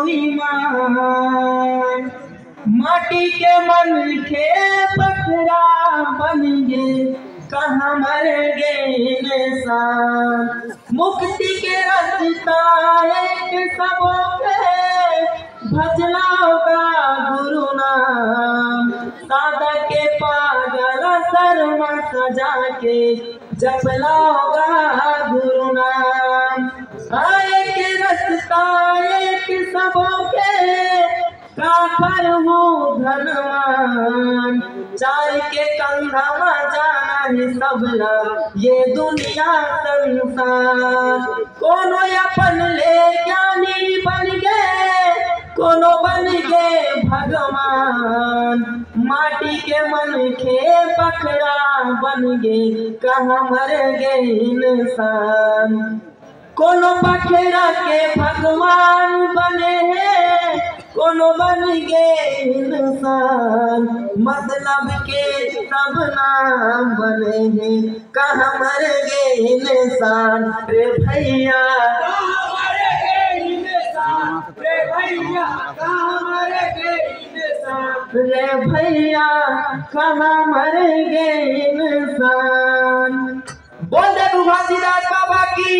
ईमान। माटी के मन के पथरा बन गे कहाँ मर गए इंसान। मुक्ति के रास्ता एक सबों पे भजना होगा गुरु नाम। सादा के पागल शर्मा सजा के जपला होगा गुरु नाम। एक रास्ता एक सबों के काफर हूँ धनवान। चाय के कंधा में जाना है सबला ये दुनिया संसार। कोनो अपन ले ज्ञानी बन गए कोनो बन गए भगवान। माटी के मन के पखड़ा बन गए कहाँ मर गए इंसान। कोनो पखड़ा के भगवान बने हैं कोनो बन गए इंसान। मतलब के सब नाम बने हैं कहाँ मर गए इंसान। रे भैया रे भैया कहाँ मर गए इंसान। बोल दे घासीदास बाबा की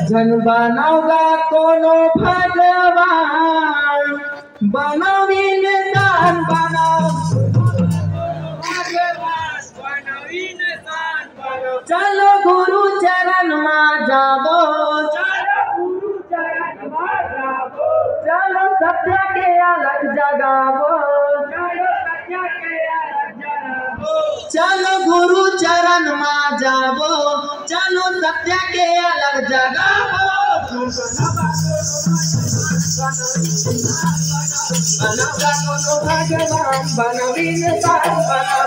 जन बनाओगा कोनो भगवान। बनाओ इंसान बनाओ चलो गुरु चरण में जाबो। चलो सत्य के अलग जगावो। चलो गुरु चरण में जाबो। चलो सत्य के अलग जगावो। बनोगा कोनो भगवान बनो इंसान बनाओ।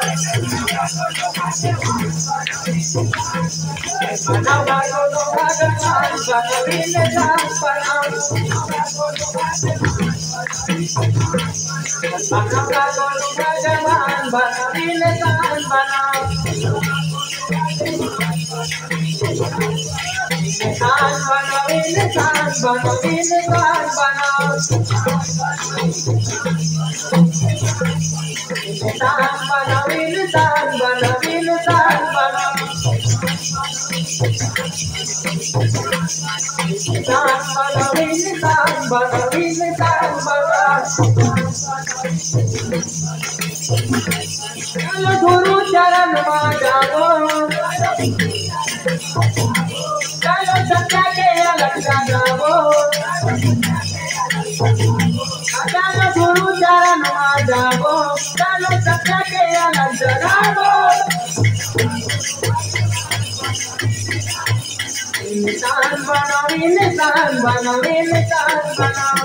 बनोगा कोनो भगवान बनो इंसान बनाओ। बनोगा कोनो भगवान बनो इंसान बनाओ। इंसान बनो इंसान बनो इंसान बनाओ। इंसान बनो इंसान बनो इंसान बनाओ। इंसान बनो इंसान बनो इंसान बनाओ। चलो गुरु चरण में जाओ। चलो सत्य के अलग जगावो। चलो गुरु चरण में जाओ। चलो सत्य के अलग जगावो। इंसान बनो इंसान बनो इंसान बनाओ।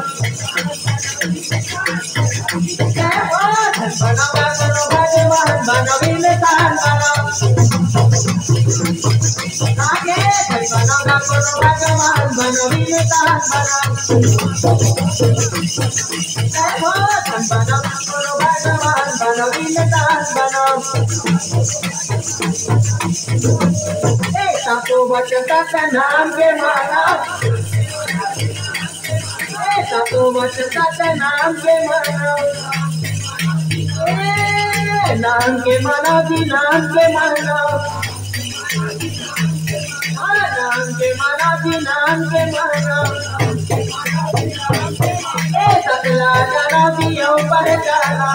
बनोगा कोनो भगवान बनो इंसान बनाओ। आगे बनोगा कोनो भगवान बनो इंसान बनाओ। बनोगा कोनो भगवान बनो इंसान बनाओ। तो बचता का नाम के माना। तो बचता का नाम के माना। नाम के माना जी नाम के माना। नाम के माना जी नाम के माना। सकला जाना दियो पर जाना।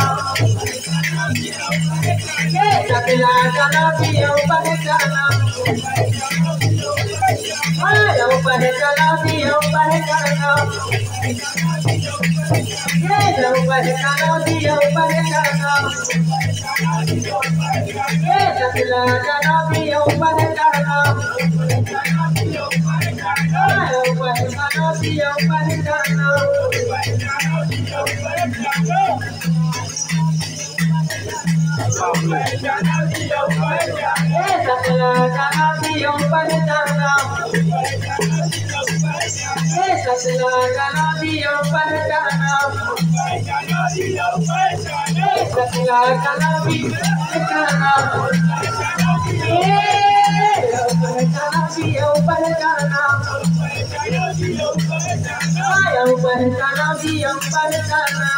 सकला जाना दियो पर जाना। ऊपर चला दियो ऊपर चला। ऊपर चला दियो ऊपर चला। सकला जाना दियो ऊपर चला। ऊपर चला दियो ऊपर चला। सकला जाना दियो ऊपर चला। सकला जाना दियो ऊपर चला। सकला जाना दियो ऊपर चला। जाना दिया ऊपर जाना आया ऊपर जाना दिया ऊपर जाना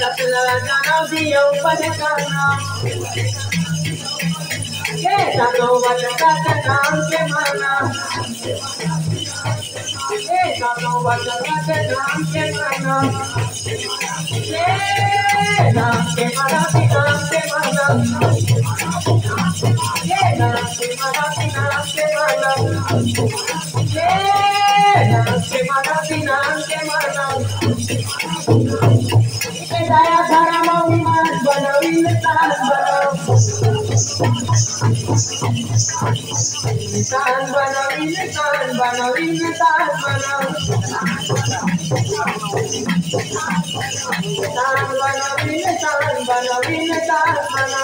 सतला जाना दिया ऊपर जाना ये सातो वचन का नाम के माना ये सातो वचन का नाम के माना ये नाम के माना नाम के माना ये नाम के माना नाम के माना ये नाम के माना नाम के माना दया धर्म विमान बनवी तान बनव तान बनवी तान बनव तान बनवी तान बनव